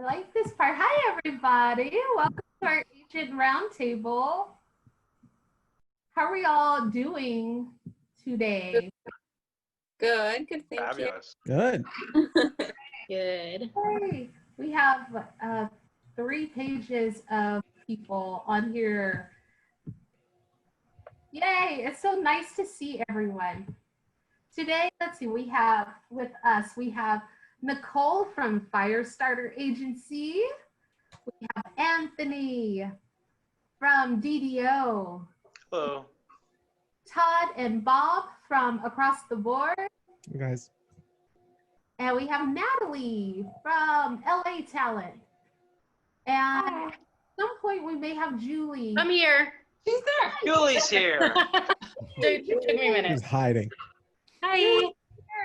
like this part. Hi, everybody. Welcome to our Agent Roundtable. How are we all doing today? Good, thank Fabulous. Good. Good. Hey, we have 3 pages of people on here. Yay, it's so nice to see everyone. Today, let's see, we have Nicole from Firestarter Agency. We have Anthony from DDO. Hello. Todd and Bob from Across the Board. You guys. And we have Natalie from LA Talent. And at some point we may have Julie. I'm here. She's there. Julie's here. It took me a minute. He's hiding. Hi.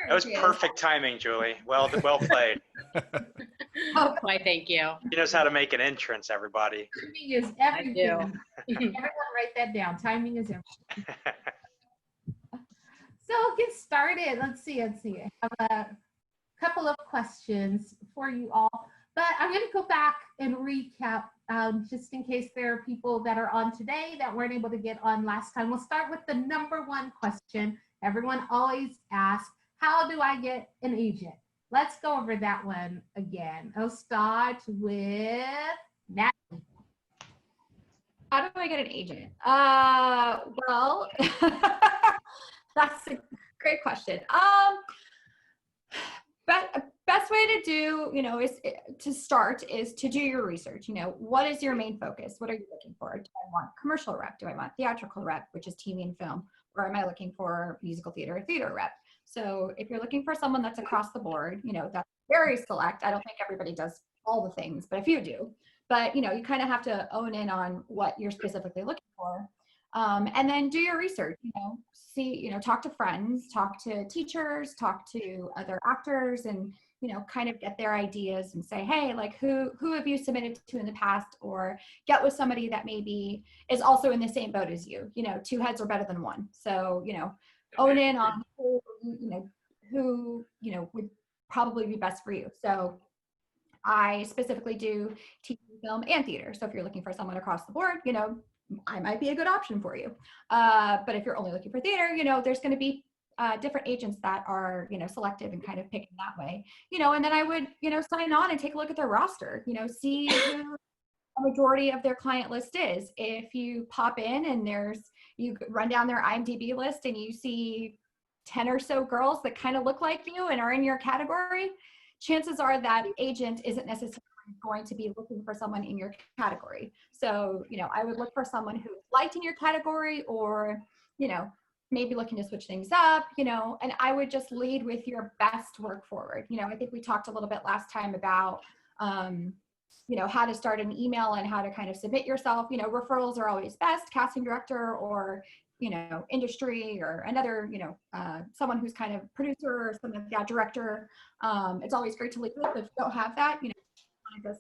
That was perfect timing, Julie. Well played. Oh, why, thank you. She knows how to make an entrance, everybody. Timing is everything. Everyone write that down. Timing is everything. So get started. Let's see. I have a couple of questions for you all, but I'm going to go back and recap just in case there are people that are on today that weren't able to get on last time. We'll start with the number 1 question everyone always asks. How do I get an agent? Let's go over that one again. I'll start with Natalie. How do I get an agent? Well, that's a great question. Best way to do, is to do your research. What is your main focus? What are you looking for? Do I want commercial rep? Do I want theatrical rep, which is TV and film? Or am I looking for musical theater or theater rep? So if you're looking for someone that's across the board, that's very select. I don't think everybody does all the things, but a few do. But, you kind of have to own in on what you're specifically looking for. And then do your research, talk to friends, talk to teachers, talk to other actors, and, kind of get their ideas and say, hey, like who have you submitted to in the past, or get with somebody that maybe is also in the same boat as you. 2 heads are better than 1. So, own in on who would probably be best for you. So I specifically do TV, film, and theater. So if you're looking for someone across the board, I might be a good option for you. But if you're only looking for theater, there's going to be different agents that are, selective and kind of picking that way, and then I would, sign on and take a look at their roster, see who a majority of their client list is. If you pop in and you run down their IMDb list and you see 10 or so girls that kind of look like you and are in your category, chances are that agent isn't necessarily going to be looking for someone in your category. So, I would look for someone who's liked in your category, or, maybe looking to switch things up, and I would just lead with your best work forward. I think we talked a little bit last time about, how to start an email and how to kind of submit yourself. Referrals are always best, casting director or, industry or another, someone who's kind of producer or something like that, director. It's always great to lead with. If you don't have that, just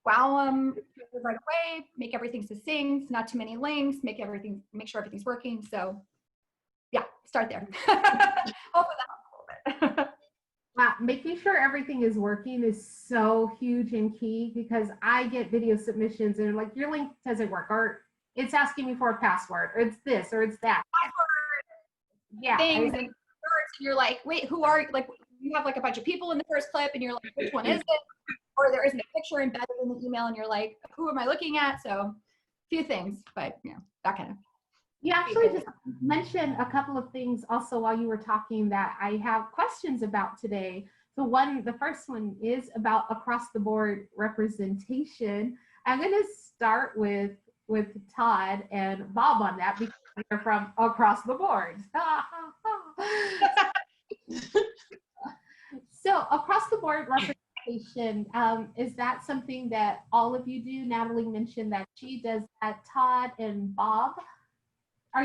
wow them the right way, make everything succinct, not too many links, make sure everything's working. So yeah, start there. Hopefully that helps a little bit. Wow, making sure everything is working is so huge and key, because I get video submissions and like, your link doesn't work, or it's asking me for a password, or it's this, or it's that. Yeah. Things and you're like, wait, who are you? Like, you have like a bunch of people in the first clip and you're like, which one is it? Or there isn't a picture embedded in the email and you're like, who am I looking at? So a few things, but that kind of. You actually just mentioned a couple of things also while you were talking that I have questions about today. So the first one is about across the board representation. I'm going to start with Todd and Bob on that, because they're from across the board. So across the board representation, is that something that all of you do? Natalie mentioned that she does that. Todd and Bob, are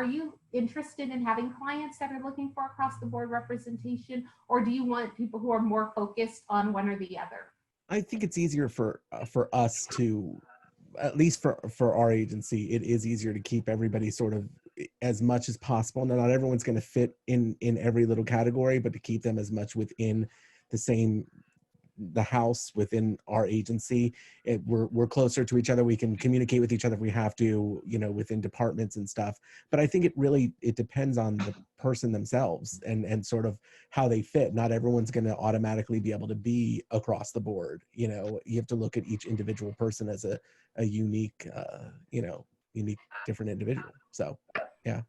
you interested in having clients that are looking for across the board representation, or do you want people who are more focused on one or the other? I think it's easier for us to, at least for our agency, it is easier to keep everybody sort of as much as possible. Now, not everyone's going to fit in every little category, but to keep them as much within the same the house within our agency. We're closer to each other. We can communicate with each other if we have to, you know, within departments and stuff. But I think it depends on the person themselves and sort of how they fit. Not everyone's going to automatically be able to be across the board. You know, you have to look at each individual person as a unique, you know, unique, different individual. So, yeah.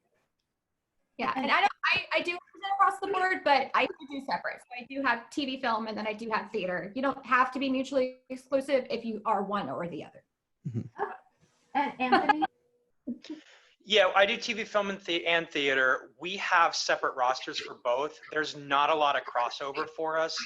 Yeah, and I do represent across the board, but I do separate. So I do have TV, film, and then I do have theater. You don't have to be mutually exclusive if you are one or the other. And Anthony? Yeah, I do TV, film, and theater. We have separate rosters for both. There's not a lot of crossover for us,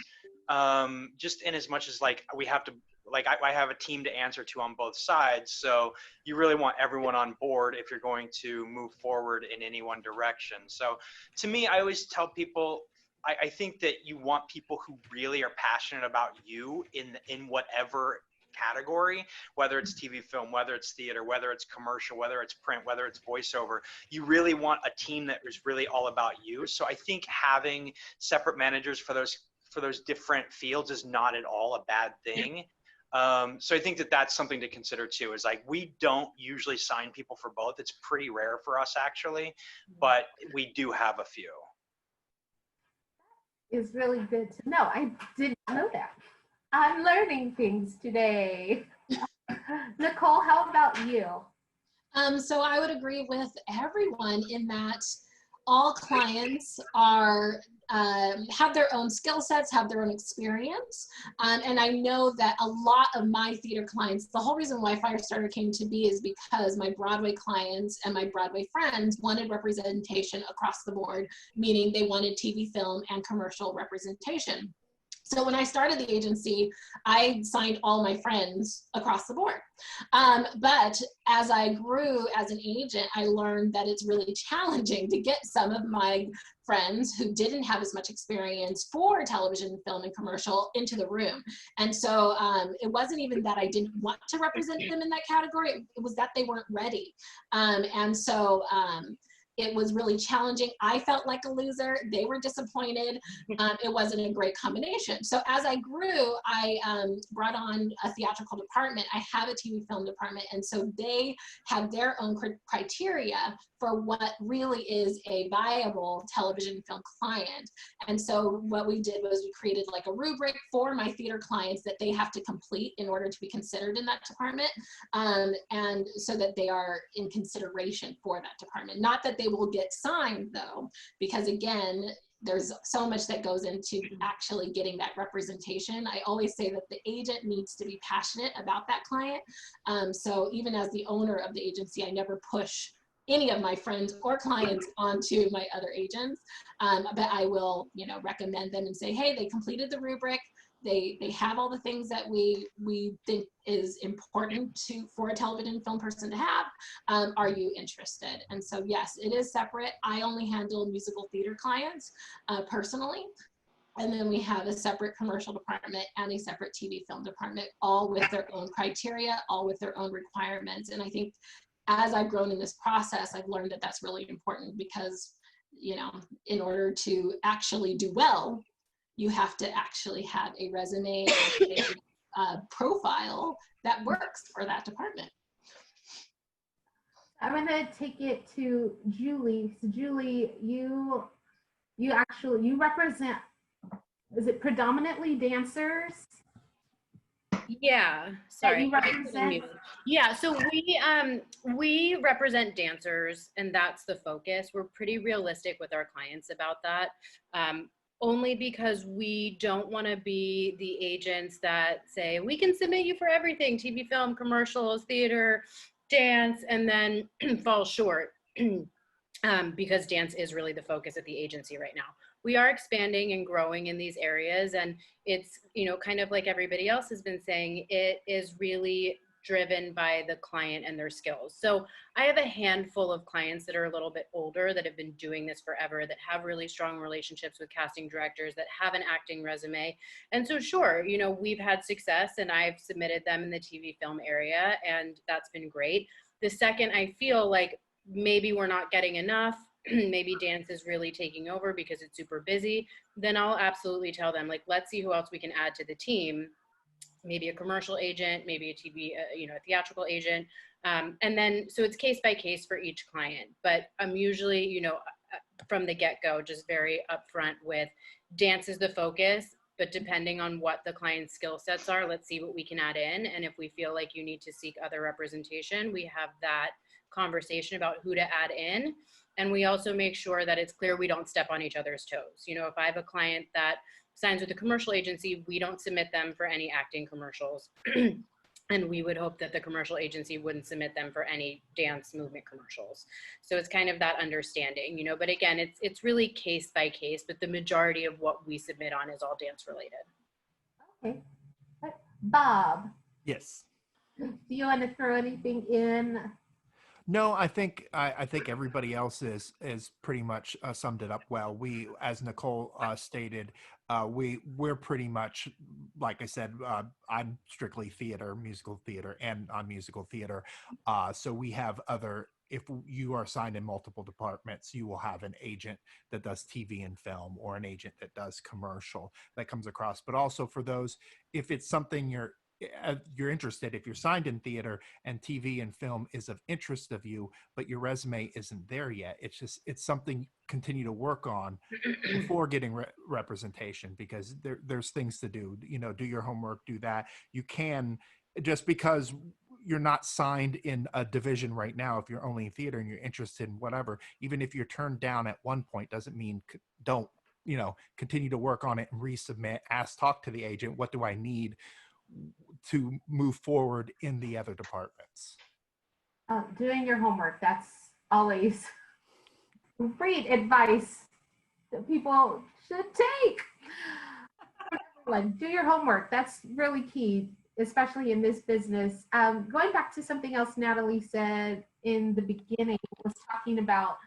just in as much as like we have to, like I have a team to answer to on both sides. So you really want everyone on board if you're going to move forward in any one direction. So to me, I always tell people, I think that you want people who really are passionate about you in whatever category, whether it's TV, film, whether it's theater, whether it's commercial, whether it's print, whether it's voiceover. You really want a team that is really all about you. So I think having separate managers for those different fields is not at all a bad thing. So I think that that's something to consider too, is like, we don't usually sign people for both. It's pretty rare for us actually, but we do have a few. Is really good to know. I didn't know that. I'm learning things today. Nicole, how about you? So I would agree with everyone in that all clients are have their own skill sets, have their own experience. And I know that a lot of my theater clients, the whole reason why Firestarter came to be is because my Broadway clients and my Broadway friends wanted representation across the board, meaning they wanted TV, film, and commercial representation. So when I started the agency, I signed all my friends across the board. But as I grew as an agent, I learned that it's really challenging to get some of my friends who didn't have as much experience for television, film, and commercial into the room. And so it wasn't even that I didn't want to represent them in that category, it was that they weren't ready. And so it was really challenging. I felt like a loser. They were disappointed. It wasn't a great combination. So as I grew, I brought on a theatrical department. I have a TV film department. And so they have their own criteria for what really is a viable television film client. And so what we did was we created like a rubric for my theater clients that they have to complete in order to be considered in that department. And so that they are in consideration for that department. Not that they will get signed though, because again, there's so much that goes into actually getting that representation. I always say that the agent needs to be passionate about that client. So even as the owner of the agency, I never push any of my friends or clients onto my other agents, but I will, you know, recommend them and say, hey, they completed the rubric. They have all the things that we think is important for a television film person to have. Are you interested? And so yes, it is separate. I only handle musical theater clients personally. And then we have a separate commercial department and a separate TV film department, all with their own criteria, all with their own requirements. And I think as I've grown in this process, I've learned that that's really important because, you know, in order to actually do well, you have to actually have a resume and a profile that works for that department. I'm gonna take it to Julie. So Julie, you represent, is it predominantly dancers? Yeah, sorry. You represent? Yeah, so we represent dancers, and that's the focus. We're pretty realistic with our clients about that. Only because we don't want to be the agents that say, we can submit you for everything, TV, film, commercials, theater, dance, and then fall short because dance is really the focus at the agency right now. We are expanding and growing in these areas, and it's, you know, kind of like everybody else has been saying, it is really driven by the client and their skills. So I have a handful of clients that are a little bit older that have been doing this forever, that have really strong relationships with casting directors, that have an acting resume. And so sure, you know, we've had success and I've submitted them in the TV film area, and that's been great. The second I feel like maybe we're not getting enough, maybe dance is really taking over because it's super busy, then I'll absolutely tell them, like, let's see who else we can add to the team. Maybe a commercial agent, maybe a TV, a theatrical agent. And then, so it's case by case for each client, but I'm usually, from the get-go, just very upfront with dance is the focus, but depending on what the client's skill sets are, let's see what we can add in. And if we feel like you need to seek other representation, we have that conversation about who to add in. And we also make sure that it's clear we don't step on each other's toes. If I have a client that signs with a commercial agency, we don't submit them for any acting commercials. And we would hope that the commercial agency wouldn't submit them for any dance movement commercials. So it's kind of that understanding, but again, it's really case by case, but the majority of what we submit on is all dance related. Okay. Bob. Yes. Do you want to throw anything in? No, I think everybody else is pretty much summed it up well. We, as Nicole stated, we're pretty much, like I said, I'm strictly theater, musical theater, and non-musical theater. So we have if you are assigned in multiple departments, you will have an agent that does TV and film, or an agent that does commercial that comes across. But also for those, if it's something you're interested, if you're signed in theater and TV and film is of interest of you, but your resume isn't there yet, it's something continue to work on before getting representation, because there's things to do, do your homework, do that. You can, just because you're not signed in a division right now, if you're only in theater and you're interested in whatever, even if you're turned down at one point, doesn't mean don't, continue to work on it and resubmit, talk to the agent, what do I need to move forward in the other departments. Doing your homework, that's always great advice that people should take. Do your homework, that's really key, especially in this business. Going back to something else Natalie said in the beginning, was talking about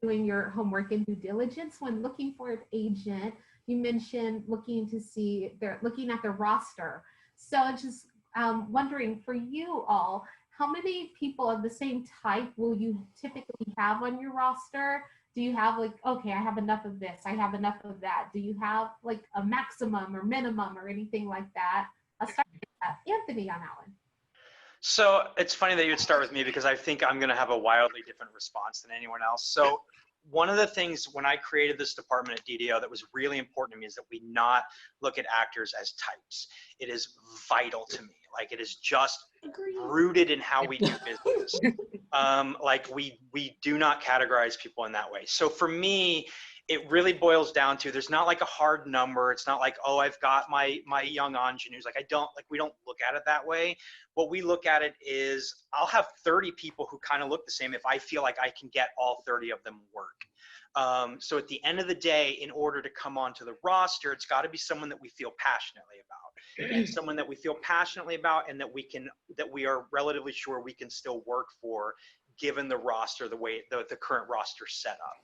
doing your homework and due diligence when looking for an agent. You mentioned looking at their roster. So just wondering, for you all, how many people of the same type will you typically have on your roster? Do you have okay, I have enough of this, I have enough of that? Do you have a maximum or minimum or anything like that? I'll start with Anthony on that one. So it's funny that you would start with me, because I think I'm going to have a wildly different response than anyone else. So one of the things when I created this department at DDO that was really important to me is that we not look at actors as types. It is vital to me. It is just rooted in how we do business. We do not categorize people in that way. So for me, it really boils down to, there's not a hard number. It's not oh, I've got my young ingenues. We don't look at it that way. What we look at it is, I'll have 30 people who kind of look the same if I feel like I can get all 30 of them work. So at the end of the day, in order to come onto the roster, it's got to be someone that we feel passionately about, and someone that we feel passionately about, and that we are relatively sure we can still work for, given the roster, the way the current roster set up.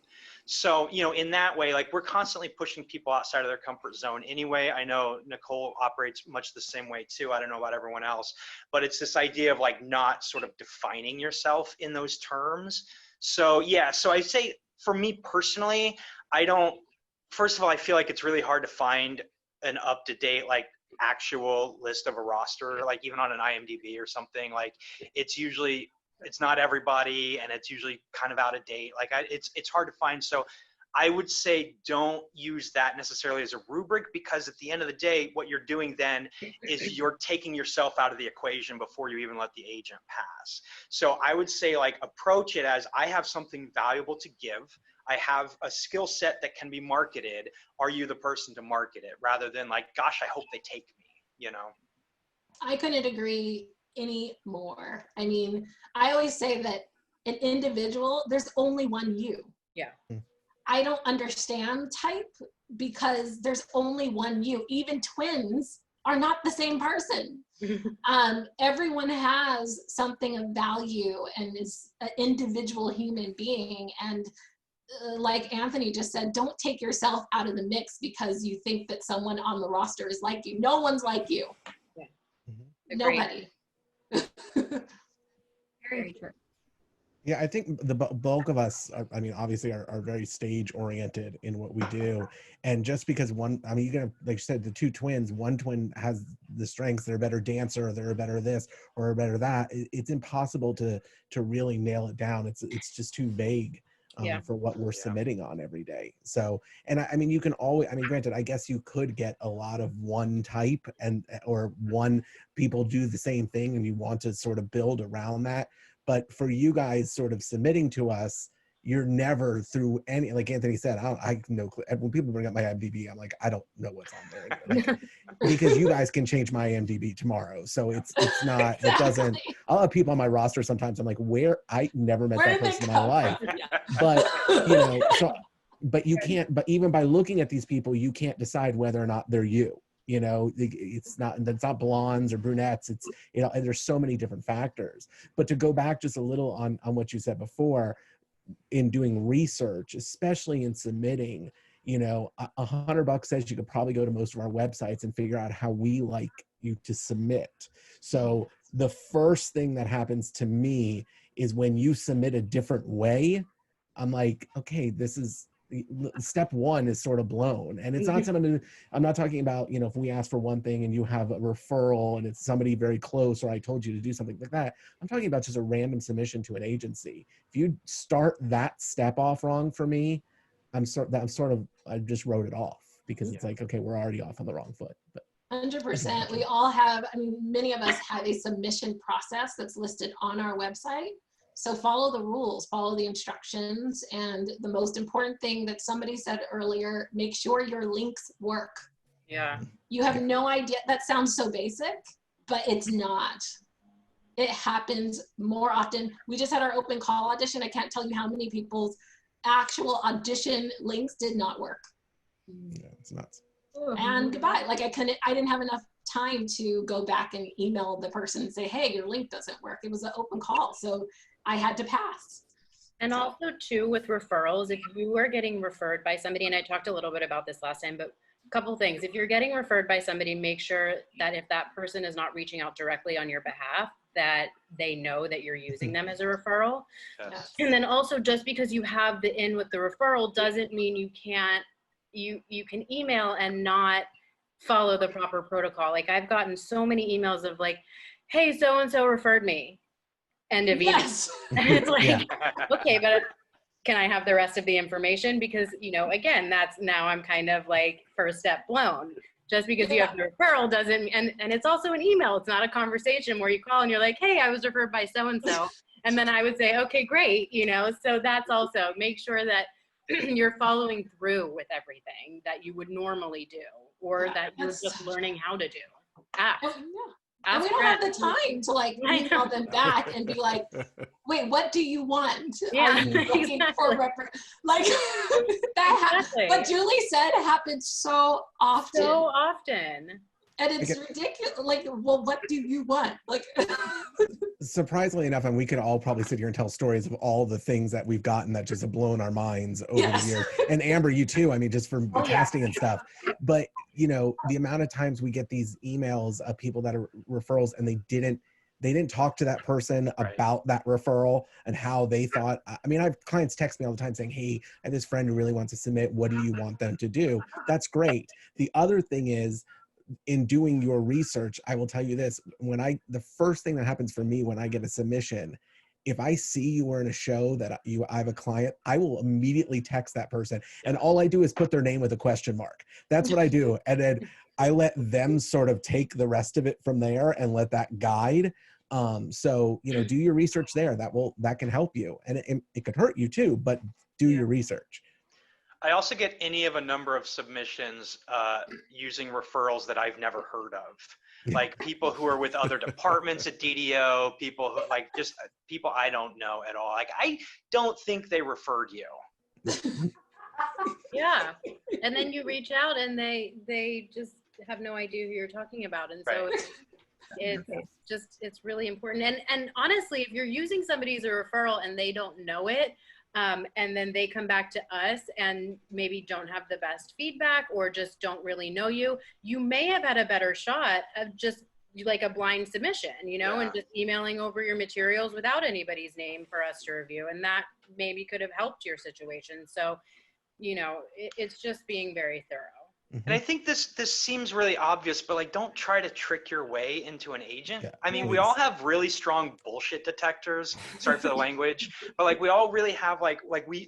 So, in that way, we're constantly pushing people outside of their comfort zone anyway. I know Nicole operates much the same way too. I don't know about everyone else, but it's this idea of not sort of defining yourself in those terms. So yeah, so I say for me personally, first of all, I feel like it's really hard to find an up-to-date, actual list of a roster, even on an IMDb or something. It's not everybody, and it's usually kind of out of date. It's hard to find. So I would say don't use that necessarily as a rubric, because at the end of the day, what you're doing then is you're taking yourself out of the equation before you even let the agent pass. So I would say approach it as, I have something valuable to give. I have a skill set that can be marketed. Are you the person to market it? Rather than gosh, I hope they take me, I couldn't agree any more. I mean, I always say that an individual, there's only one you. Yeah. I don't understand type, because there's only one you. Even twins are not the same person. Everyone has something of value and is an individual human being. And like Anthony just said, don't take yourself out of the mix because you think that someone on the roster is like you. No one's like you. Yeah. Nobody. Very true. Yeah, I think the bulk of us, I mean, obviously are very stage oriented in what we do. And just because one, I mean, you can, like you said, the two twins, one twin has the strengths, they're a better dancer, or they're a better this, or a better that. It's impossible to really nail it down. It's just too vague for what we're submitting on every day. So, and I mean, you can always, I mean, granted, I guess you could get a lot of one type or one people do the same thing and you want to sort of build around that. But for you guys sort of submitting to us, you're never through any, like Anthony said, I have no clue. When people bring up my IMDb, I'm like, I don't know what's on there anyway. Like, because you guys can change my IMDb tomorrow. So it's not, exactly. It doesn't, I'll have people on my roster sometimes. I'm like, I never met that person in my life. But, you know, so, but you can't, but even by looking at these people, you can't decide whether or not they're you. You know, it's not blondes or brunettes. It's, you know, and there's so many different factors. But to go back just a little on what you said before, in doing research, especially in submitting, you know, $100 says you could probably go to most of our websites and figure out how we like you to submit. So the first thing that happens to me is when you submit a different way, I'm like, okay, this is, step one is sort of blown. And it's not something, I'm not talking about, you know, if we ask for one thing and you have a referral and it's somebody very close, or I told you to do something like that. I'm talking about just a random submission to an agency. If you start that step off wrong for me, I just wrote it off, because it's like, okay, we're already off on the wrong foot. But 100%. We all have, I mean, many of us have a submission process that's listed on our website. So follow the rules, follow the instructions. And the most important thing that somebody said earlier, make sure your links work. Yeah. You have no idea, that sounds so basic, but it's not. It happens more often. We just had our open call audition. I can't tell you how many people's actual audition links did not work. Yeah, it's nuts. And goodbye. Like I didn't have enough time to go back and email the person and say, hey, your link doesn't work. It was an open call. So I had to pass. And also too, with referrals, if you are getting referred by somebody, and I talked a little bit about this last time, but a couple things. If you're getting referred by somebody, make sure that if that person is not reaching out directly on your behalf, that they know that you're using them as a referral. Yes. And then also, just because you have the in with the referral doesn't mean you can't, you can email and not follow the proper protocol. Like I've gotten so many emails of like, hey, so-and-so referred me. End of email. Yes. And it's like, okay, but can I have the rest of the information? Because, you know, again, that's now I'm kind of like first step blown. Just because you have the referral doesn't, and it's also an email. It's not a conversation where you call and you're like, hey, I was referred by so-and-so. And then I would say, okay, great. You know, so that's also, make sure that you're following through with everything that you would normally do, or that you're just learning how to do. And we don't have the time to like email them back and be like, wait, what do you want? Yeah, are you looking for like that? Exactly. What Julie said happens so often. So often. And it's ridiculous. Like, well, what do you want? Like, surprisingly enough, and we could all probably sit here and tell stories of all the things that we've gotten that just have blown our minds over the years. And Amber, you too. I mean, just from casting and stuff. But you know, the amount of times we get these emails of people that are referrals, and they didn't talk to that person about that referral and how they thought. I mean, I have clients text me all the time saying, hey, I have this friend who really wants to submit. What do you want them to do? That's great. The other thing is, in doing your research, I will tell you this, the first thing that happens for me when I get a submission, if I see you were in a show that I have a client, I will immediately text that person. And all I do is put their name with a question mark. That's what I do. And then I let them sort of take the rest of it from there and let that guide. So, you know, do your research there. That can help you. And it could hurt you too, but do your research. I also get any of a number of submissions using referrals that I've never heard of, like people who are with other departments at DDO, people who like just people I don't know at all. Like, I don't think they referred you. Yeah. And then you reach out and they just have no idea who you're talking about. And so it's really important. And honestly, if you're using somebody as a referral and they don't know it, and then they come back to us and maybe don't have the best feedback or just don't really know you, you may have had a better shot of just like a blind submission, you know, Yeah. and just emailing over your materials without anybody's name for us to review. And that maybe could have helped your situation. So, you know, it's just being very thorough. And I think this seems really obvious, but like, don't try to trick your way into an agent. Yeah, I mean, we please. all have really strong bullshit detectors. Sorry for the language, but like, we all really have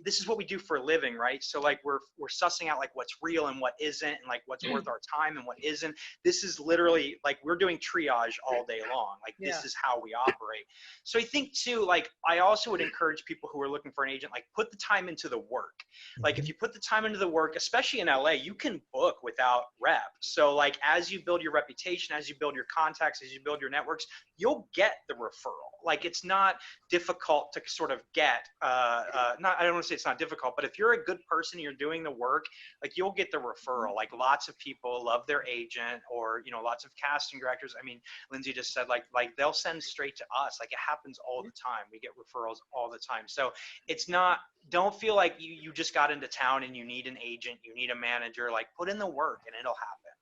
this is what we do for a living, right? So like, we're sussing out like what's real and what isn't, and like what's worth our time and what isn't. This is literally like, we're doing triage all day long. Like, this is how we operate. So I think too, like, I also would encourage people who are looking for an agent, like, put the time into the work. Like, if you put the time into the work, especially in LA, you can book without rep. So like, as you build your reputation, as you build your contacts, as you build your networks, you'll get the referral. Like, it's not difficult to sort of get, I don't want to say it's not difficult, but if you're a good person, you're doing the work, like, you'll get the referral. Like, lots of people love their agent, or, you know, lots of casting directors. I mean, Lindsay just said like they'll send straight to us. Like, it happens all the time. We get referrals all the time. So it's not, don't feel like you just got into town and you need an agent, you need a manager. Like, put in the work and it'll happen.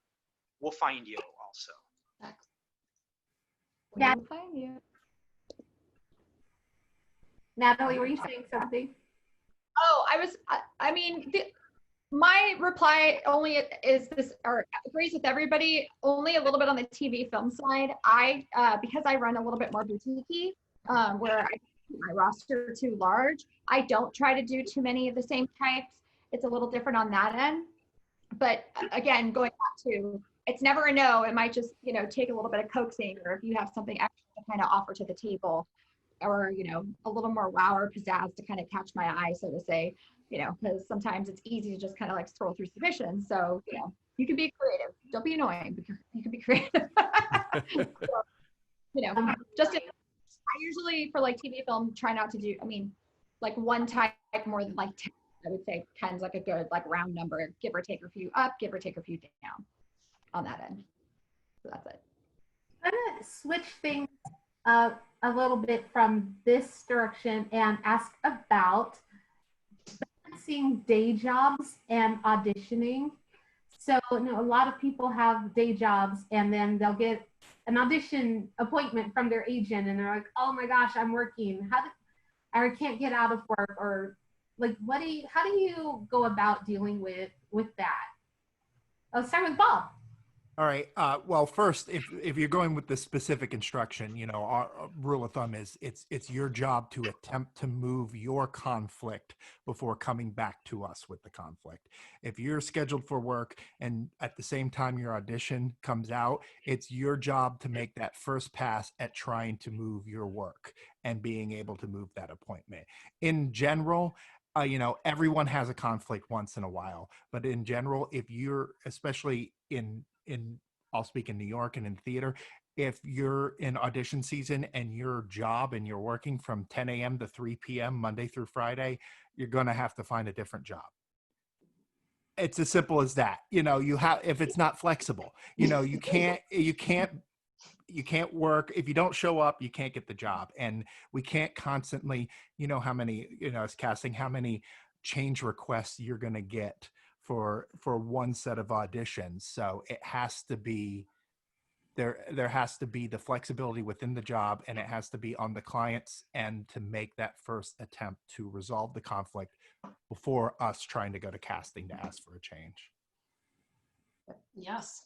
We'll find you also. Yeah. We'll find you. Natalie, were you saying something? Oh, I mean, my reply only is this, or agrees with everybody, only a little bit on the TV film side. Because I run a little bit more boutique-y, where I keep my roster too large, I don't try to do too many of the same types. It's a little different on that end. But again, going back to, it's never a no. It might just, you know, take a little bit of coaxing, or if you have something extra to kind of offer to the table, or, you know, a little more wow or pizzazz to kind of catch my eye, so to say, you know, because sometimes it's easy to just kind of like scroll through submissions. So, you know, you can be creative. Don't be annoying, but you can be creative. So, you know, just I usually for like TV film try not to do, I mean, like one type more than like 10. I would say 10 is like a good like round number, give or take a few up, give or take a few down on that end. So that's it. I'm gonna switch things up a little bit from this direction and ask about balancing day jobs and auditioning. So, you know, a lot of people have day jobs and then they'll get an audition appointment from their agent and they're like, oh my gosh, I'm working. I can't get out of work, or like, how do you go about dealing with that? I'll start with Bob. All right. Well, first, if you're going with the specific instruction, you know, our rule of thumb is it's your job to attempt to move your conflict before coming back to us with the conflict. If you're scheduled for work and at the same time your audition comes out, it's your job to make that first pass at trying to move your work and being able to move that appointment. In general, you know, everyone has a conflict once in a while, but in general, if you're, especially I'll speak in New York and in theater, if you're in audition season and your job and you're working from 10 a.m. to 3 p.m. Monday through Friday, you're going to have to find a different job. It's as simple as that. You know, if it's not flexible, you know, you can't work. If you don't show up, you can't get the job. And we can't constantly, you know, how many, you know, as casting, how many change requests you're going to get for one set of auditions. So it has to be, there has to be the flexibility within the job, and it has to be on the client's end to make that first attempt to resolve the conflict before us trying to go to casting to ask for a change. Yes.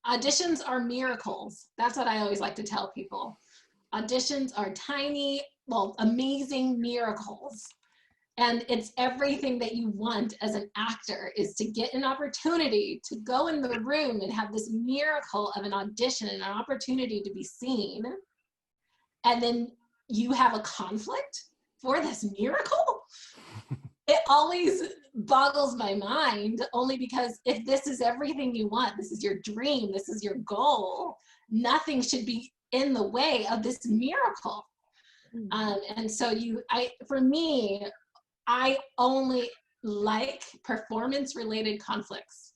Auditions are miracles. That's what I always like to tell people. Auditions are tiny, well, amazing miracles. And it's everything that you want as an actor, is to get an opportunity to go in the room and have this miracle of an audition and an opportunity to be seen. And then you have a conflict for this miracle. It always boggles my mind, only because if this is everything you want, this is your dream, this is your goal, nothing should be in the way of this miracle. And so for me, I only like performance-related conflicts.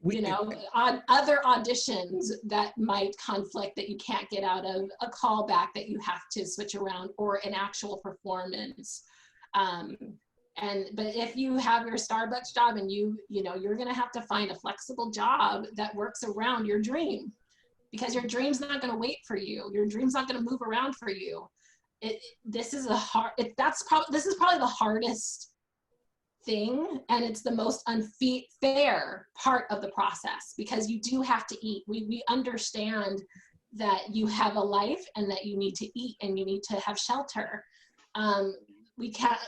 You know, on other auditions that might conflict that you can't get out of, a callback that you have to switch around, or an actual performance. But if you have your Starbucks job and you're going to have to find a flexible job that works around your dream, because your dream's not going to wait for you. Your dream's not going to move around for you. This is probably the hardest thing, and it's the most unfair part of the process, because you do have to eat. We understand that you have a life and that you need to eat and you need to have shelter.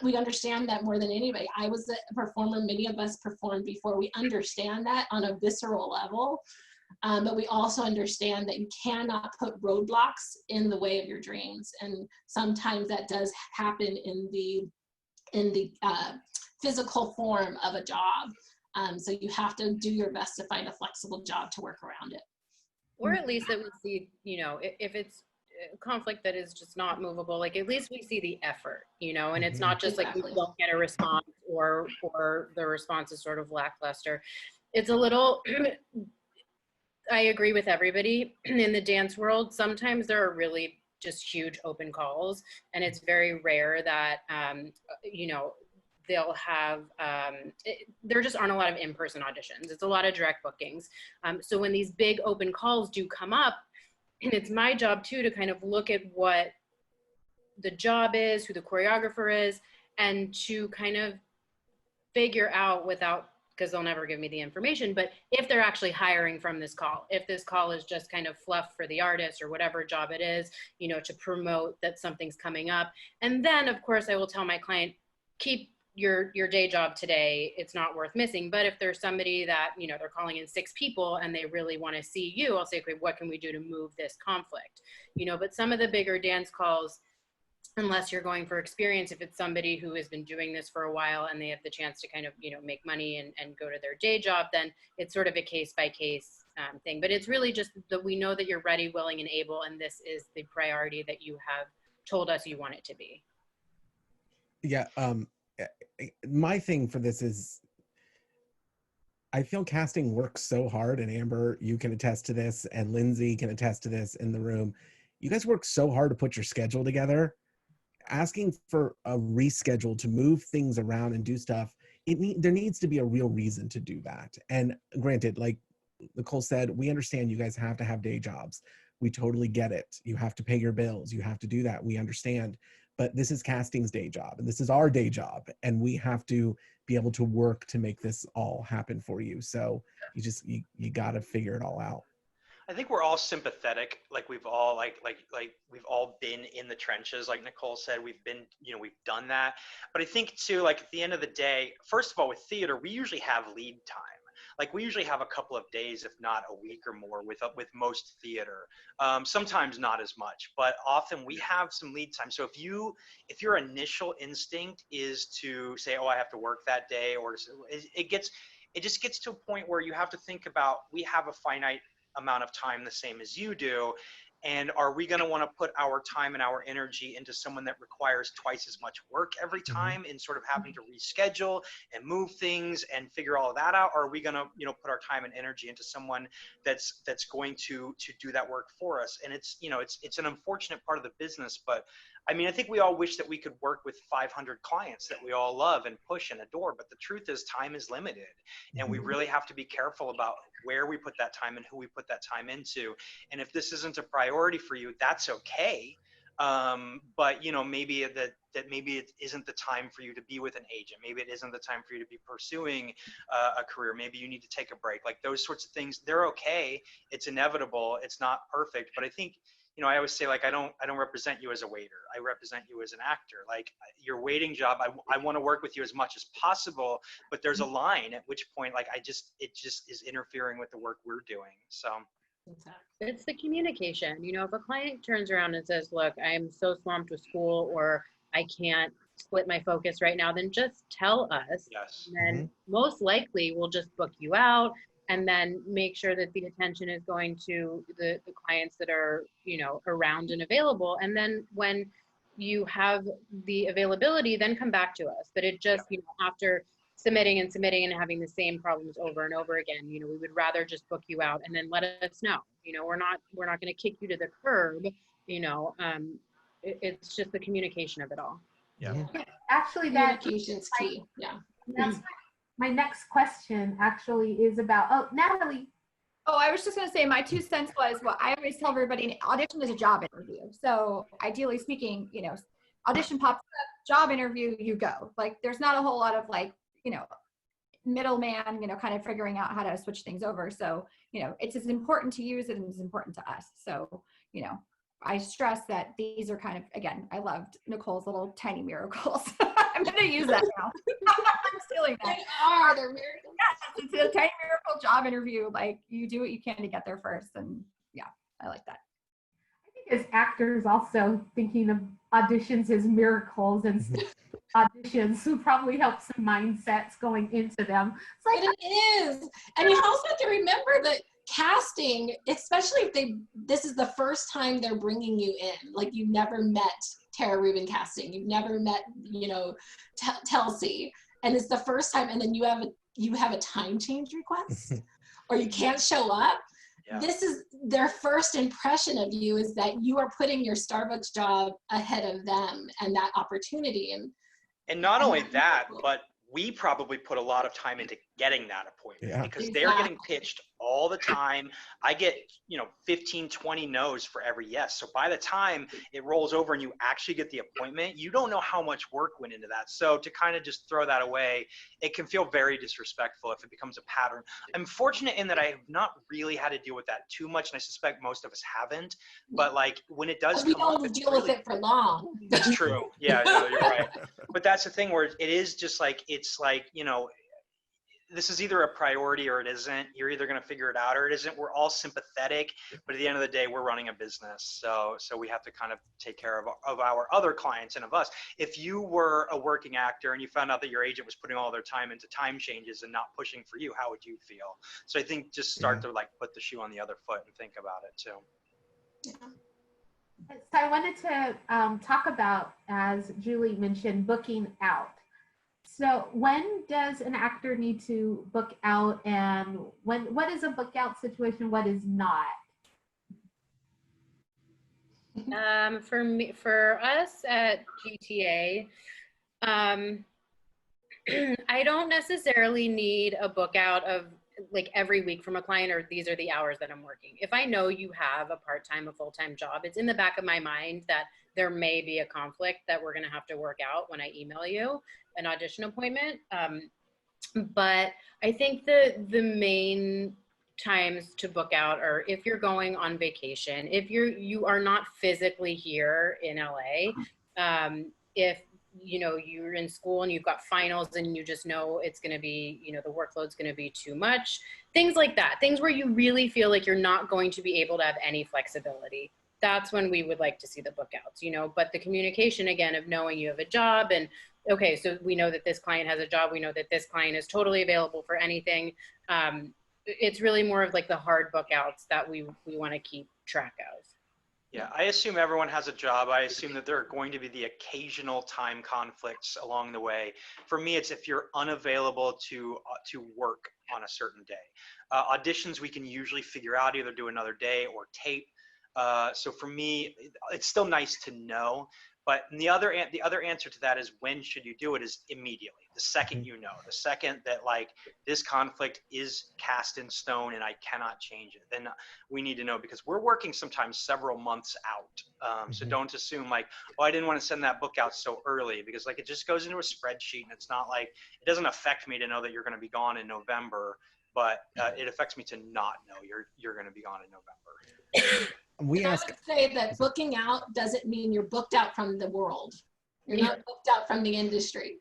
We understand that more than anybody. I was a performer. Many of us performed before. We understand that on a visceral level. But we also understand that you cannot put roadblocks in the way of your dreams. And sometimes that does happen in the physical form of a job. So you have to do your best to find a flexible job to work around it. Or at least that we see, if it's a conflict that is just not movable, like at least we see the effort, and it's not just like we don't get a response or the response is sort of lackluster. It's a little, I agree with everybody in the dance world. Sometimes there are really just huge open calls, and it's very rare that, they'll have, there just aren't a lot of in-person auditions. It's a lot of direct bookings. So when these big open calls do come up, and it's my job too to kind of look at what the job is, who the choreographer is, and to kind of figure out because they'll never give me the information, but if they're actually hiring from this call, if this call is just kind of fluff for the artist or whatever job it is, to promote that something's coming up. And then of course I will tell my client, keep your day job today, it's not worth missing. But if there's somebody that, they're calling in 6 people and they really want to see you, I'll say, okay, what can we do to move this conflict? But some of the bigger dance calls, unless you're going for experience, if it's somebody who has been doing this for a while and they have the chance to kind of, make money and go to their day job, then it's sort of a case by case thing. But it's really just that we know that you're ready, willing, and able, and this is the priority that you have told us you want it to be. Yeah. My thing for this is, I feel casting works so hard, and Amber, you can attest to this, and Lindsay can attest to this in the room. You guys work so hard to put your schedule together. Asking for a reschedule to move things around and do stuff, there needs to be a real reason to do that. And granted, like Nicole said, we understand you guys have to have day jobs. We totally get it. You have to pay your bills. You have to do that. We understand. But this is casting's day job, and this is our day job, and we have to be able to work to make this all happen for you. So you got to figure it all out. I think we're all sympathetic. Like we've all we've all been in the trenches. Like Nicole said, we've been, we've done that. But I think too, like at the end of the day, first of all, with theater, we usually have lead time. Like we usually have a couple of days, if not a week or more with most theater. Sometimes not as much, but often we have some lead time. So if your initial instinct is to say, oh, I have to work that day, or it just gets to a point where you have to think about, we have a finite amount of time the same as you do, and are we going to want to put our time and our energy into someone that requires twice as much work every time, in sort of having to reschedule and move things and figure all of that out? Or are we going to put our time and energy into someone that's going to do that work for us? And it's it's an unfortunate part of the business, but I mean, I think we all wish that we could work with 500 clients that we all love and push and adore, but the truth is time is limited, and we really have to be careful about where we put that time and who we put that time into. And if this isn't a priority for you, that's okay. But maybe maybe it isn't the time for you to be with an agent. Maybe it isn't the time for you to be pursuing a career. Maybe you need to take a break. Like those sorts of things, they're okay. It's inevitable. It's not perfect, but I think, I always say, like, I don't represent you as a waiter. I represent you as an actor. Like your waiting job, I want to work with you as much as possible, but there's a line at which point, like, it just is interfering with the work we're doing. So it's the communication. If a client turns around and says, look, I'm so swamped with school, or I can't split my focus right now, then just tell us. Yes. And then most likely we'll just book you out, and then make sure that the attention is going to the clients that are, around and available. And then when you have the availability, then come back to us. But it just, after submitting and having the same problems over and over again, we would rather just book you out and then let us know. We're not going to kick you to the curb. It's just the communication of it all. Yeah. Actually, that Communication's key. Yeah. that's my next question. Actually, is about. Oh, Natalie. Oh, I was just going to say my 2 cents was, well, I always tell everybody an audition is a job interview. So ideally speaking, you know, audition pops up, job interview, you go. Like, there's not a whole lot of like, you know, middleman, you know, kind of figuring out how to switch things over. So, you know, it's as important to use it and as important to us. So, you know, I stress that these are kind of, again, I loved Nicole's little tiny miracles. I'm going to use that now. I'm stealing that. They're miracles. Yes, it's a tiny miracle job interview. Like, you do what you can to get there first. And yeah, I like that. I think as actors also thinking of auditions as miracles and auditions who probably help some mindsets going into them. It's like, But it is. And you also have to remember that casting, especially if this is the first time they're bringing you in, like you never met Tara Rubin casting, you've never met, you know, Telsey, and it's the first time, and then you have a time change request or you can't show up. Yeah. This is their first impression of you, is that you are putting your Starbucks job ahead of them and that opportunity. And not only that, but we probably put a lot of time into getting that appointment because they're getting pitched all the time. I get, 15, 20 no's for every yes. So by the time it rolls over and you actually get the appointment, you don't know how much work went into that. So to kind of just throw that away, it can feel very disrespectful if it becomes a pattern. I'm fortunate in that I have not really had to deal with that too much, and I suspect most of us haven't. But like when it does come up, we don't deal with it for long. That's true. Yeah, no, you're right. But that's the thing where it is just like, it's like, this is either a priority or it isn't. You're either going to figure it out or it isn't. We're all sympathetic, but at the end of the day, we're running a business. So we have to kind of take care of our other clients and of us. If you were a working actor and you found out that your agent was putting all their time into time changes and not pushing for you, how would you feel? So I think just start to like put the shoe on the other foot and think about it too. So I wanted to talk about, as Julie mentioned, booking out. So when does an actor need to book out, and what is a book out situation? What is not? For us at GTA, I don't necessarily need a book out of like every week from a client, or these are the hours that I'm working. If I know you have a part-time, a full-time job, it's in the back of my mind that there may be a conflict that we're going to have to work out when I email you an audition appointment. But I think the main times to book out are if you're going on vacation, if you are not physically here in LA, if you're in school and you've got finals and you just know it's going to be, the workload's going to be too much, things like that, things where you really feel like you're not going to be able to have any flexibility. That's when we would like to see the book outs, but the communication again of knowing you have a job and, okay, so we know that this client has a job. We know that this client is totally available for anything. It's really more of like the hard book outs that we want to keep track of. Yeah, I assume everyone has a job. I assume that there are going to be the occasional time conflicts along the way. For me, it's if you're unavailable to work on a certain day. Auditions we can usually figure out, either do another day or tape. So for me, it's still nice to know. But the other answer to that is, when should you do it, is immediately. The second the second that like this conflict is cast in stone and I cannot change it, then we need to know, because we're working sometimes several months out. So don't assume like, oh, I didn't want to send that book out so early, because like it just goes into a spreadsheet and it's not like, it doesn't affect me to know that you're going to be gone in November, but it affects me to not know you're going to be gone in November. I would say that booking out doesn't mean you're booked out from the world. You're not booked out from the industry.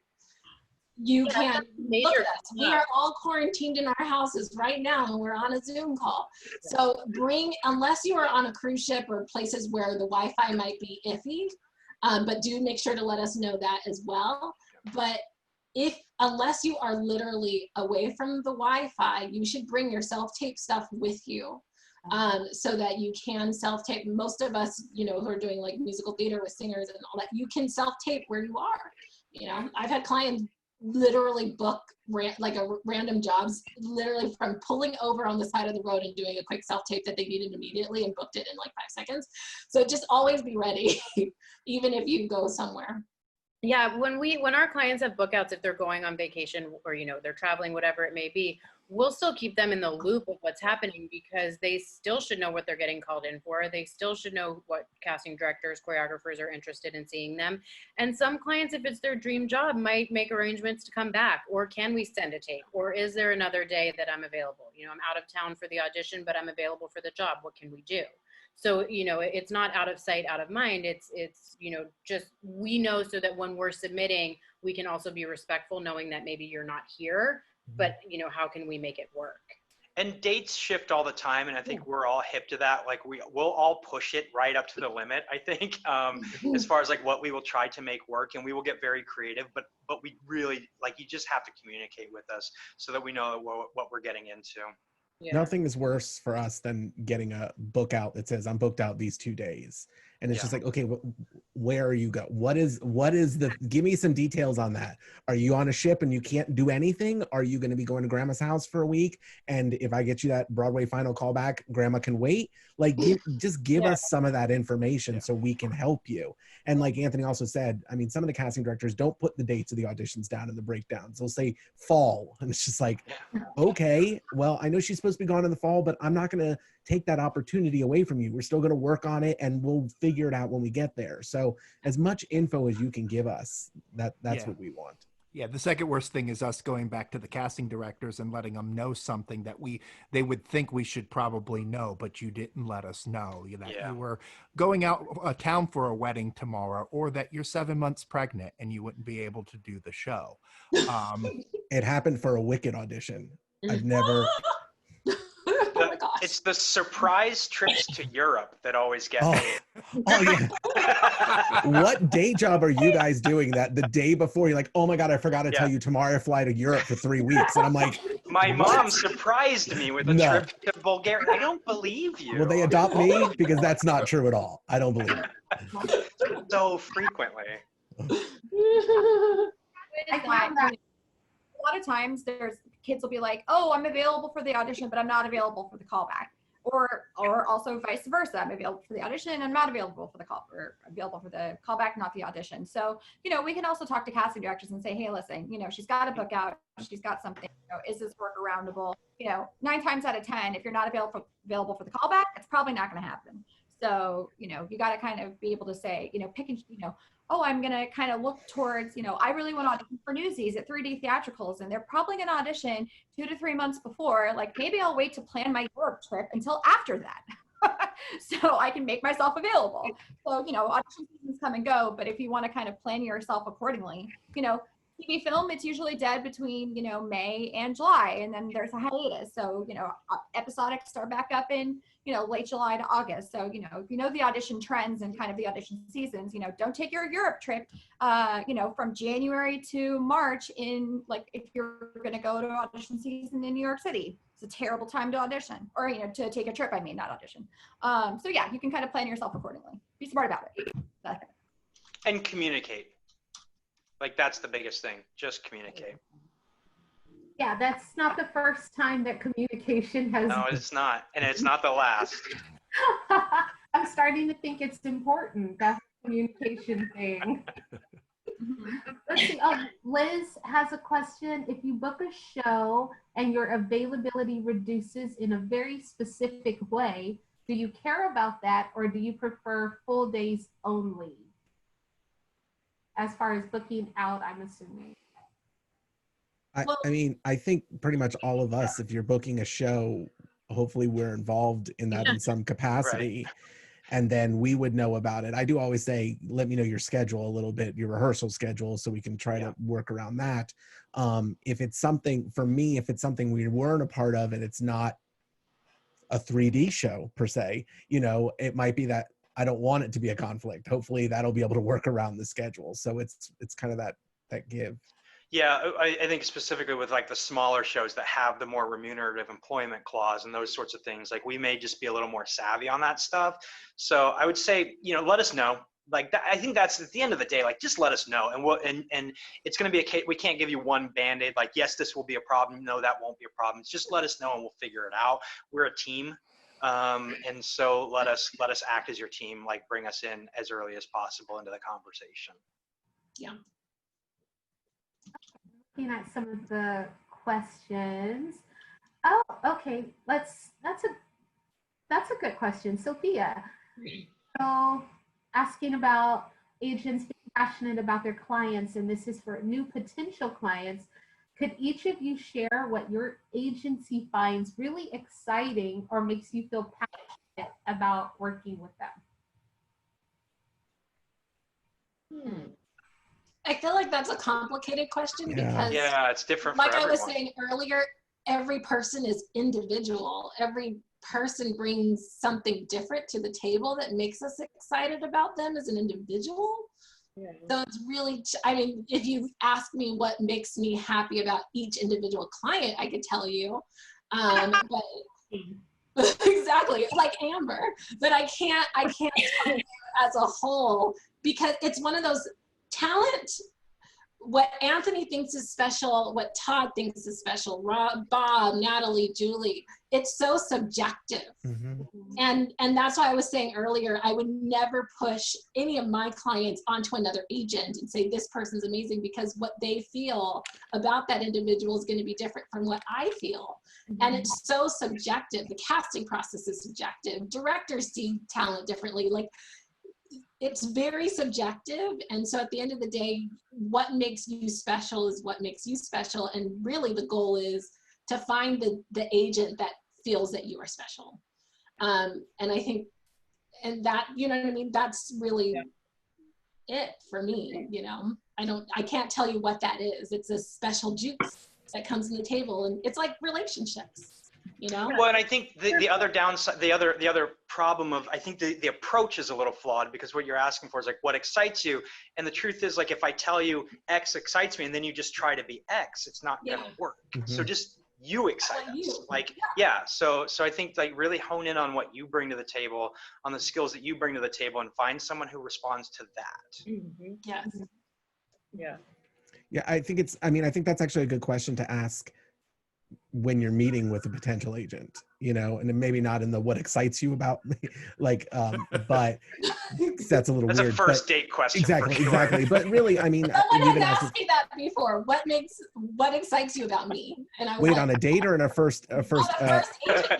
You can book us. We are all quarantined in our houses right now and we're on a Zoom call. So unless you are on a cruise ship or places where the Wi-Fi might be iffy, but do make sure to let us know that as well. But unless you are literally away from the Wi-Fi, you should bring your self-tape stuff with you. So that you can self-tape. Most of us, who are doing like musical theater with singers and all that, you can self-tape where you are. I've had clients literally book random jobs, literally from pulling over on the side of the road and doing a quick self-tape that they needed immediately and booked it in like 5 seconds. So just always be ready, even if you go somewhere. Yeah, when our clients have bookouts, if they're going on vacation or, you know, they're traveling, whatever it may be, we'll still keep them in the loop of what's happening, because they still should know what they're getting called in for. They still should know what casting directors, choreographers are interested in seeing them. And some clients, if it's their dream job, might make arrangements to come back, or can we send a tape, or is there another day that I'm available? You know, I'm out of town for the audition, but I'm available for the job. What can we do? So, you know, it's not out of sight, out of mind. It's, you know, just, we know so that when we're submitting, we can also be respectful, knowing that maybe you're not here, but, you know, how can we make it work? And dates shift all the time, and I think we're all hip to that. Like we'll all push it right up to the limit, I think, as far as like what we will try to make work, and we will get very creative, but we really, like, you just have to communicate with us so that we know what we're getting into. Yeah. Nothing is worse for us than getting a book out that says I'm booked out these 2 days. And it's just like, okay, where are you go? What is the, give me some details on that. Are you on a ship and you can't do anything? Are you going to be going to grandma's house for a week? And if I get you that Broadway final callback, grandma can wait. Like, just give us some of that information so we can help you. And like Anthony also said, I mean, some of the casting directors don't put the dates of the auditions down in the breakdowns. They'll say fall. And it's just like, okay, well, I know she's supposed to be gone in the fall, but I'm not going to take that opportunity away from you. We're still going to work on it, and we'll figure it out when we get there. So as much info as you can give us, that's what we want. Yeah, the second worst thing is us going back to the casting directors and letting them know something that they would think we should probably know, but you didn't let us know that you were going out of town for a wedding tomorrow, or that you're 7 months pregnant and you wouldn't be able to do the show. It happened for a Wicked audition. I've never. Oh my gosh. It's the surprise trips to Europe that always get me. Oh yeah. What day job are you guys doing that the day before you're like, oh my God, I forgot to tell you tomorrow I fly to Europe for 3 weeks? And I'm like, my mom surprised me with a trip to Bulgaria. I don't believe you. Will they adopt me? Because that's not true at all. I don't believe it. So frequently. I found that a lot of times kids will be like, oh, I'm available for the audition, but I'm not available for the callback. Or also vice versa. I'm available for the audition and I'm not available for the available for the callback, not the audition. So, you know, we can also talk to casting directors and say, hey, listen, you know, she's got a book out, she's got something, you know, is this work aroundable? You know, 9 times out of 10, if you're not available for the callback, it's probably not going to happen. So, you know, you got to kind of be able to say, you know, pick and, you know, oh, I'm going to kind of look towards, you know, I really want to audition for Newsies at 3D Theatricals, and they're probably going to audition 2 to 3 months before. Like, maybe I'll wait to plan my Europe trip until after that. So I can make myself available. So, you know, audition seasons come and go, but if you want to kind of plan yourself accordingly, you know, TV film, it's usually dead between, you know, May and July, and then there's a hiatus. So, you know, episodic start back up in, you know, late July to August. So, you know, if you know the audition trends and kind of the audition seasons, you know, don't take your Europe trip, you know, from January to March in, like, if you're going to go to audition season in New York City. It's a terrible time to audition, or, you know, to take a trip, I mean, not audition. So yeah, you can kind of plan yourself accordingly. Be smart about it. And communicate. Like, that's the biggest thing. Just communicate. Yeah, that's not the first time that communication has. No, it's not. And it's not the last. I'm starting to think it's important, that communication thing. Let's see. Liz has a question. If you book a show and your availability reduces in a very specific way, do you care about that, or do you prefer full days only? As far as booking out, I'm assuming. I mean, I think pretty much all of us, if you're booking a show, hopefully we're involved in that in some capacity. Right. And then we would know about it. I do always say, let me know your schedule a little bit, your rehearsal schedule, so we can try to work around that. If it's something, for me, if it's something we weren't a part of and it's not a 3D show per se, you know, it might be that I don't want it to be a conflict. Hopefully that'll be able to work around the schedule. So it's kind of that give. Yeah, I think specifically with like the smaller shows that have the more remunerative employment clause and those sorts of things, like we may just be a little more savvy on that stuff. So I would say, you know, let us know. Like that, I think that's at the end of the day, like just let us know, and and it's going to be a case. We can't give you one band-aid. Like, yes, this will be a problem. No, that won't be a problem. Just let us know and we'll figure it out. We're a team. And so let us act as your team, like bring us in as early as possible into the conversation. Yeah. Looking at some of the questions. Oh, okay. That's a good question, Sophia. So, asking about agents being passionate about their clients, and this is for new potential clients. Could each of you share what your agency finds really exciting or makes you feel passionate about working with them? I feel like that's a complicated question because yeah, it's different like for I was everyone. saying earlier, every person is individual. Every person brings something different to the table that makes us excited about them as an individual. Yeah. So it's really, I mean, if you ask me what makes me happy about each individual client, I could tell you. But exactly, like Amber. But I can't tell you as a whole because it's one of those talent. What Anthony thinks is special, what Todd thinks is special, Rob, Bob, Natalie, Julie, it's so subjective. Mm-hmm. And that's why I was saying earlier, I would never push any of my clients onto another agent and say, this person's amazing, because what they feel about that individual is going to be different from what I feel. Mm-hmm. And it's so subjective. The casting process is subjective. Directors see talent differently. Like, it's very subjective. And so at the end of the day, what makes you special is what makes you special. And really the goal is to find the agent that feels that you are special. And I think, and that, you know what I mean? That's really it for me, you know? I can't tell you what that is. It's a special juice that comes on the table, and it's like relationships. You know? Well, and I think the other downside, the other problem of, I think the approach is a little flawed, because what you're asking for is like, what excites you? And the truth is, like, if I tell you X excites me and then you just try to be X, it's not going to work. Mm-hmm. So just you excite us. Like, yeah. So I think, like, really hone in on what you bring to the table, on the skills that you bring to the table, and find someone who responds to that. Mm-hmm. Yes. Yeah. Yeah, I think that's actually a good question to ask when you're meeting with a potential agent, you know, and maybe not in the what excites you about me, like, but that's a little weird. That's a first date question. Exactly, for sure. exactly. But really, I mean, someone has asked me that before. What excites you about me? And I was wait, like, on a date or in a first? Agent.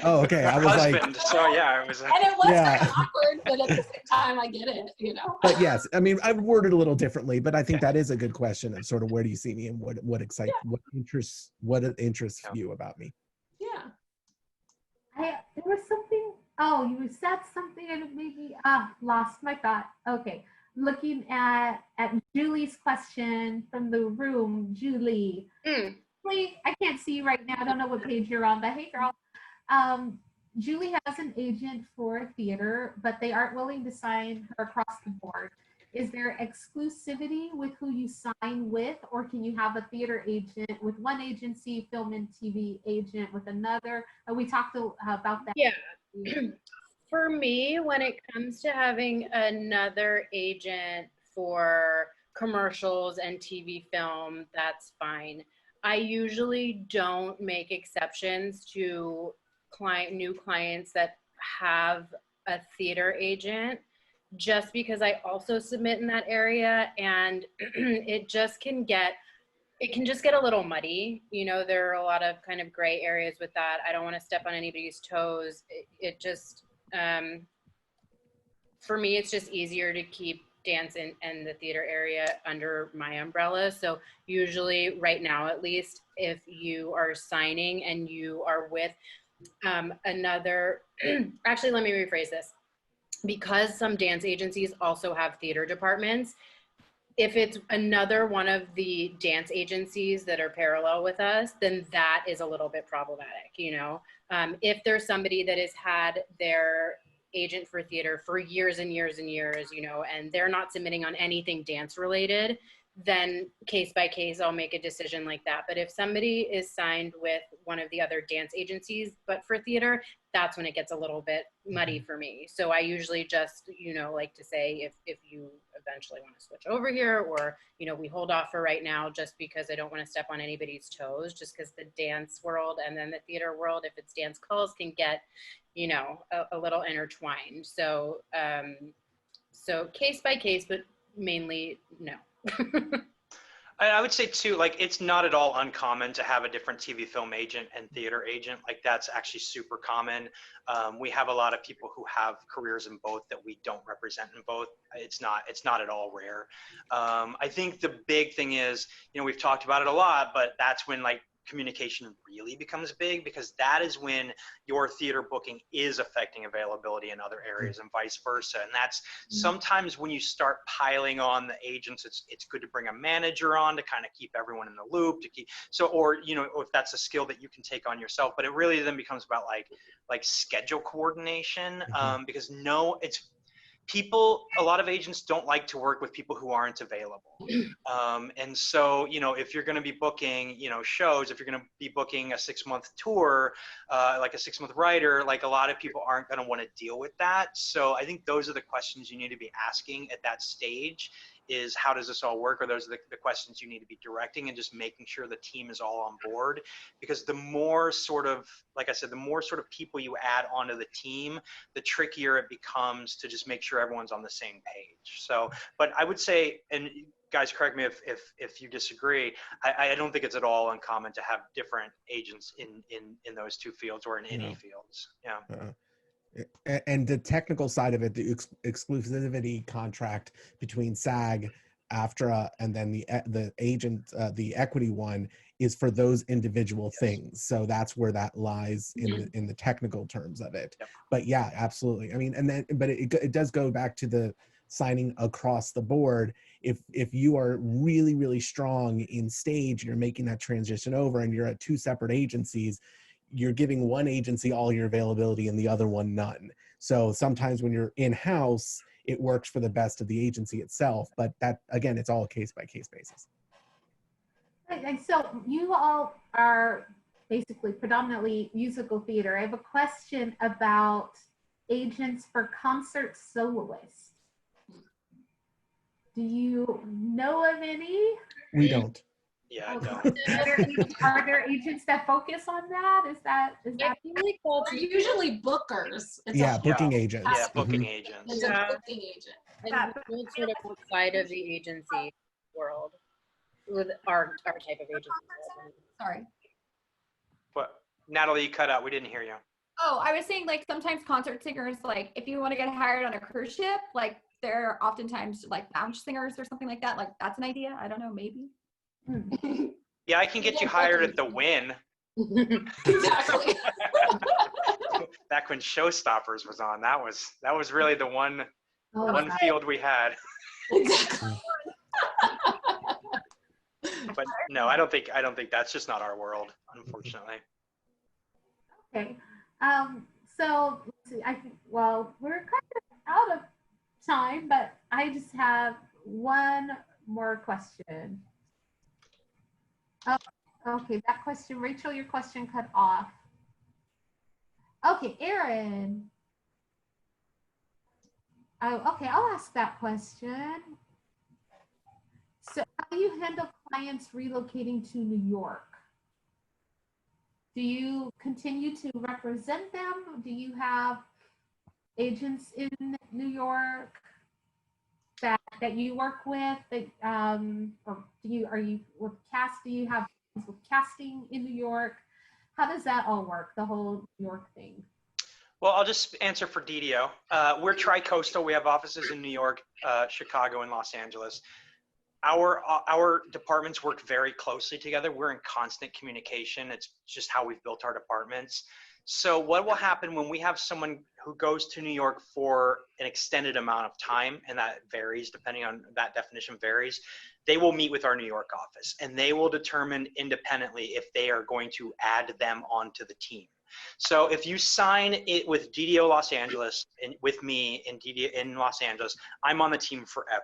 Oh, okay. I was husband. like, so yeah, it was. And it was kind of awkward, but at the same time, I get it, you know. But yes, I mean, I worded a little differently, but I think that is a good question of sort of, where do you see me, and what excites, what interests you about me? Yeah. There was something. Oh, you said something and maybe lost my thought. Okay, looking at Julie's question from the room. Julie, Julie, I can't see you right now. I don't know what page you're on, but hey, girl. Julie has an agent for theater, but they aren't willing to sign her across the board. Is there exclusivity with who you sign with, or can you have a theater agent with one agency, film and TV agent with another? We talked about that. Yeah. For me, when it comes to having another agent for commercials and TV film, that's fine. I usually don't make exceptions to new clients that have a theater agent, just because I also submit in that area, and it can just get a little muddy. You know, there are a lot of kind of gray areas with that. I don't want to step on anybody's toes. It just, for me, it's just easier to keep dance and the theater area under my umbrella. So usually, right now at least, if you are signing and you are with another, actually, let me rephrase this. Because some dance agencies also have theater departments, if it's another one of the dance agencies that are parallel with us, then that is a little bit problematic, you know? If there's somebody that has had their agent for theater for years and years and years, you know, and they're not submitting on anything dance related, then case by case, I'll make a decision like that. But if somebody is signed with one of the other dance agencies, but for theater, that's when it gets a little bit muddy for me. So I usually just, you know, like to say, if you eventually want to switch over here, or, you know, we hold off for right now, just because I don't want to step on anybody's toes, just because the dance world and then the theater world, if it's dance calls, can get, you know, a little intertwined. So, so case by case, but mainly no. I would say too, like, it's not at all uncommon to have a different TV film agent and theater agent. Like, that's actually super common. We have a lot of people who have careers in both that we don't represent in both. It's not at all rare. I think the big thing is, you know, we've talked about it a lot, but that's when like communication really becomes big, because that is when your theater booking is affecting availability in other areas and vice versa. And that's sometimes when you start piling on the agents, it's good to bring a manager on to kind of keep everyone in the loop, to keep, so, or, you know, if that's a skill that you can take on yourself, but it really then becomes about like schedule coordination, because a lot of agents don't like to work with people who aren't available. And so, you know, if you're going to be booking, you know, shows, if you're going to be booking a 6-month tour, like a 6-month writer, like a lot of people aren't going to want to deal with that. So I think those are the questions you need to be asking at that stage, is how does this all work? Or those are the questions you need to be directing, and just making sure the team is all on board. Because the more sort of, like I said, the more sort of people you add onto the team, the trickier it becomes to just make sure everyone's on the same page. So, but I would say, and guys, correct me if you disagree, I don't think it's at all uncommon to have different agents in those two fields, or in any fields. Yeah. And the technical side of it, the exclusivity contract between SAG, AFTRA, and then the agent, the equity one, is for those individual things. So that's where that lies in the technical terms of it. Yep. But yeah, absolutely. I mean, and then, but it does go back to the signing across the board. If you are really, really strong in stage, you're making that transition over, and you're at 2 separate agencies, you're giving one agency all your availability and the other one none. So sometimes when you're in-house, it works for the best of the agency itself, but that, again, it's all a case-by-case basis. And so you all are basically predominantly musical theater. I have a question about agents for concert soloists. Do you know of any? We don't. Yeah, I don't. Are there agents that focus on that? Is that Or usually bookers. It's Yeah, booking agents. Yeah, booking agents. It's a booking agent. And we don't sort of outside of the agency world with our type of agency. Sorry. But Natalie, you cut out. We didn't hear you. Oh, I was saying, like, sometimes concert singers, like, if you want to get hired on a cruise ship, like, they're oftentimes like lounge singers or something like that. Like, that's an idea. I don't know, maybe. Yeah, I can get you hired at the Win. Exactly. Back when Showstoppers was on, that was really the one right. field we had. Exactly. But no, I don't think that's just not our world, unfortunately. Okay. So let's see. I think, well, we're kind of out of time, but I just have one more question. Oh, okay, that question, Rachel, your question cut off. Okay, Aaron. Oh, okay, I'll ask that question. So how do you handle clients relocating to New York? Do you continue to represent them? Do you have agents in New York that you work with? Or are you with cast? Do you have with casting in New York? How does that all work? The whole New York thing. Well, I'll just answer for DDO. We're tri-coastal. We have offices in New York, Chicago, and Los Angeles. Our departments work very closely together. We're in constant communication. It's just how we've built our departments. So what will happen when we have someone who goes to New York for an extended amount of time, and that varies depending on, that definition varies, they will meet with our New York office, and they will determine independently if they are going to add them onto the team. So if you sign it with DDO Los Angeles and with me in Los Angeles, I'm on the team forever.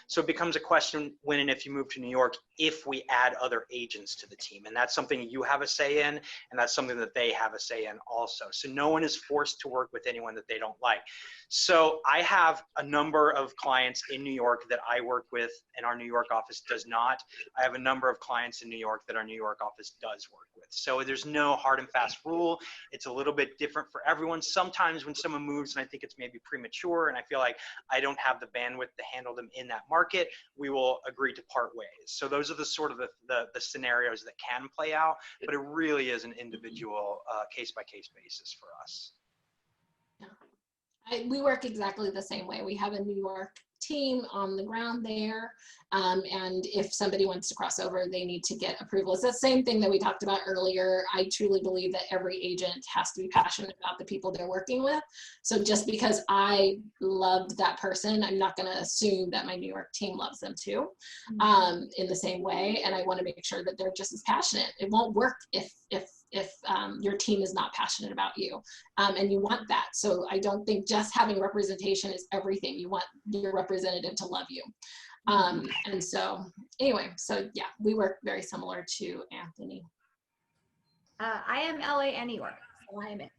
So it becomes a question when and if you move to New York, if we add other agents to the team. And that's something you have a say in, and that's something that they have a say in also. So no one is forced to work with anyone that they don't like. So I have a number of clients in New York that I work with and our New York office does not. I have a number of clients in New York that our New York office does work with. So there's no hard and fast rule. It's a little bit different for everyone. Sometimes when someone moves and I think it's maybe premature and I feel like I don't have the bandwidth to handle them in that market, we will agree to part ways. So those are the sort of the scenarios that can play out, but it really is an individual case-by-case basis for us. We work exactly the same way. We have a New York team on the ground there, and if somebody wants to cross over, they need to get approval. It's the same thing that we talked about earlier. I truly believe that every agent has to be passionate about the people they're working with. So just because I loved that person, I'm not going to assume that my New York team loves them too, in the same way. And I want to make sure that they're just as passionate. It won't work if your team is not passionate about you, and you want that. So I don't think just having representation is everything. You want your representative to love you. And so anyway, so yeah, we work very similar to Anthony. I am LA and New York, so I am it.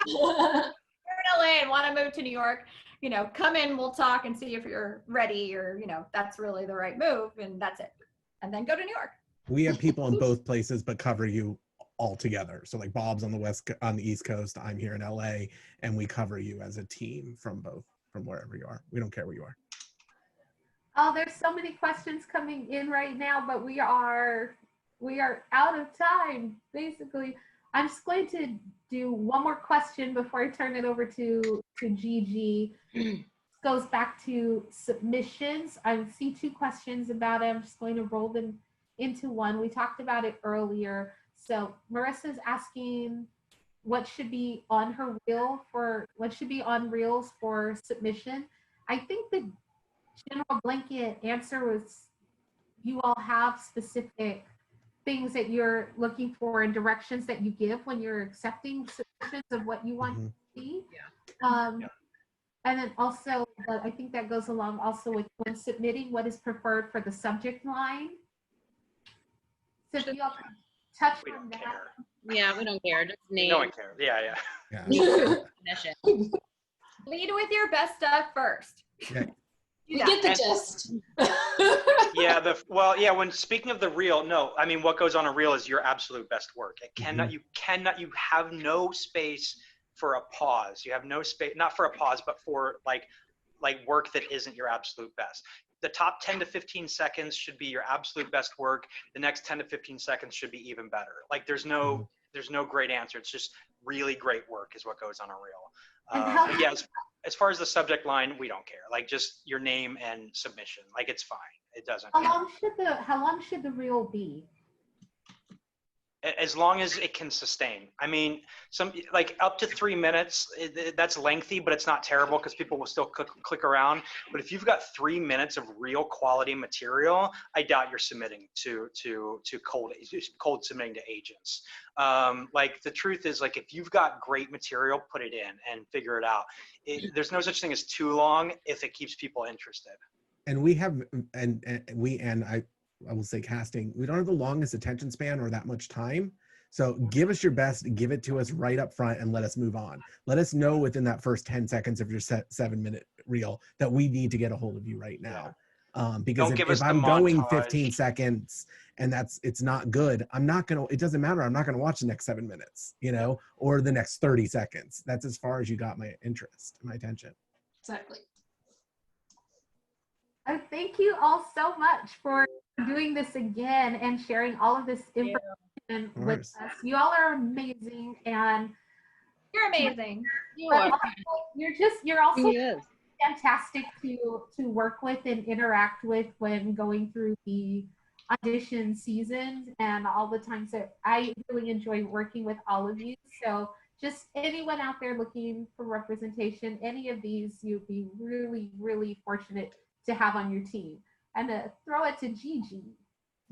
You're in LA and want to move to New York, you know, come in, we'll talk and see if you're ready, or, you know, that's really the right move, and that's it. And then go to New York. We have people in both places, but cover you all together. So like Bob's on the East Coast, I'm here in LA, and we cover you as a team from wherever you are. We don't care where you are. Oh, there's so many questions coming in right now, but we are out of time, basically. I'm just going to do one more question before I turn it over to Gigi. This goes back to submissions. I see 2 questions about it. I'm just going to roll them into one. We talked about it earlier. So Marissa's asking what should be on her reel what should be on reels for submission. I think the general blanket answer was you all have specific things that you're looking for and directions that you give when you're accepting submissions of what you want to see. And then also, I think that goes along also with when submitting, what is preferred for the subject line. So if you all can touch on that. Care. Yeah, we don't care. Just name. No one cares. Yeah. Lead with your best stuff first. Yeah. You get the gist. When speaking of the reel, no, I mean, what goes on a reel is your absolute best work. It cannot, you have no space for a pause. You have no space, not for a pause, but for like work that isn't your absolute best. The top 10 to 15 seconds should be your absolute best work. The next 10 to 15 seconds should be even better. Like there's no great answer. It's just really great work is what goes on a reel. As far as the subject line, we don't care. Like just your name and submission. Like it's fine. It doesn't. How long should the reel be? As long as it can sustain. I mean, like up to 3 minutes, that's lengthy, but it's not terrible because people will still click around. But if you've got 3 minutes of real quality material, I doubt you're submitting to cold submitting to agents. Like the truth is, like if you've got great material, put it in and figure it out. There's no such thing as too long if it keeps people interested. And we have, I will say casting, we don't have the longest attention span or that much time. So give us your best, give it to us right up front and let us move on. Let us know within that first 10 seconds of your 7-minute reel that we need to get a hold of you right now. Because if I'm going 15 seconds and it's not good, it doesn't matter. I'm not going to watch the next 7 minutes, or the next 30 seconds. That's as far as you got my interest, my attention. Exactly. Thank you all so much for doing this again and sharing all of this information with us. You all are amazing, and you're amazing. You're also fantastic to work with and interact with when going through the audition seasons and all the times that I really enjoy working with all of you. So just anyone out there looking for representation, any of these, you'd be really, really fortunate to have on your team. And throw it to Gigi.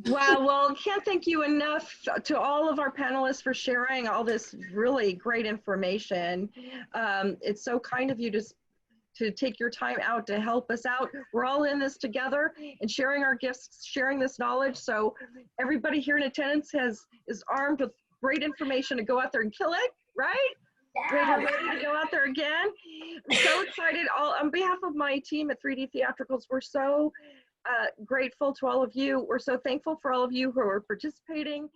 Wow, well, can't thank you enough to all of our panelists for sharing all this really great information. It's so kind of you to take your time out to help us out. We're all in this together and sharing our gifts, sharing this knowledge. So everybody here in attendance is armed with great information to go out there and kill it, right? Yeah. Ready to go out there again. I'm so excited. On behalf of my team at 3D Theatricals, we're so grateful to all of you. We're so thankful for all of you who are participating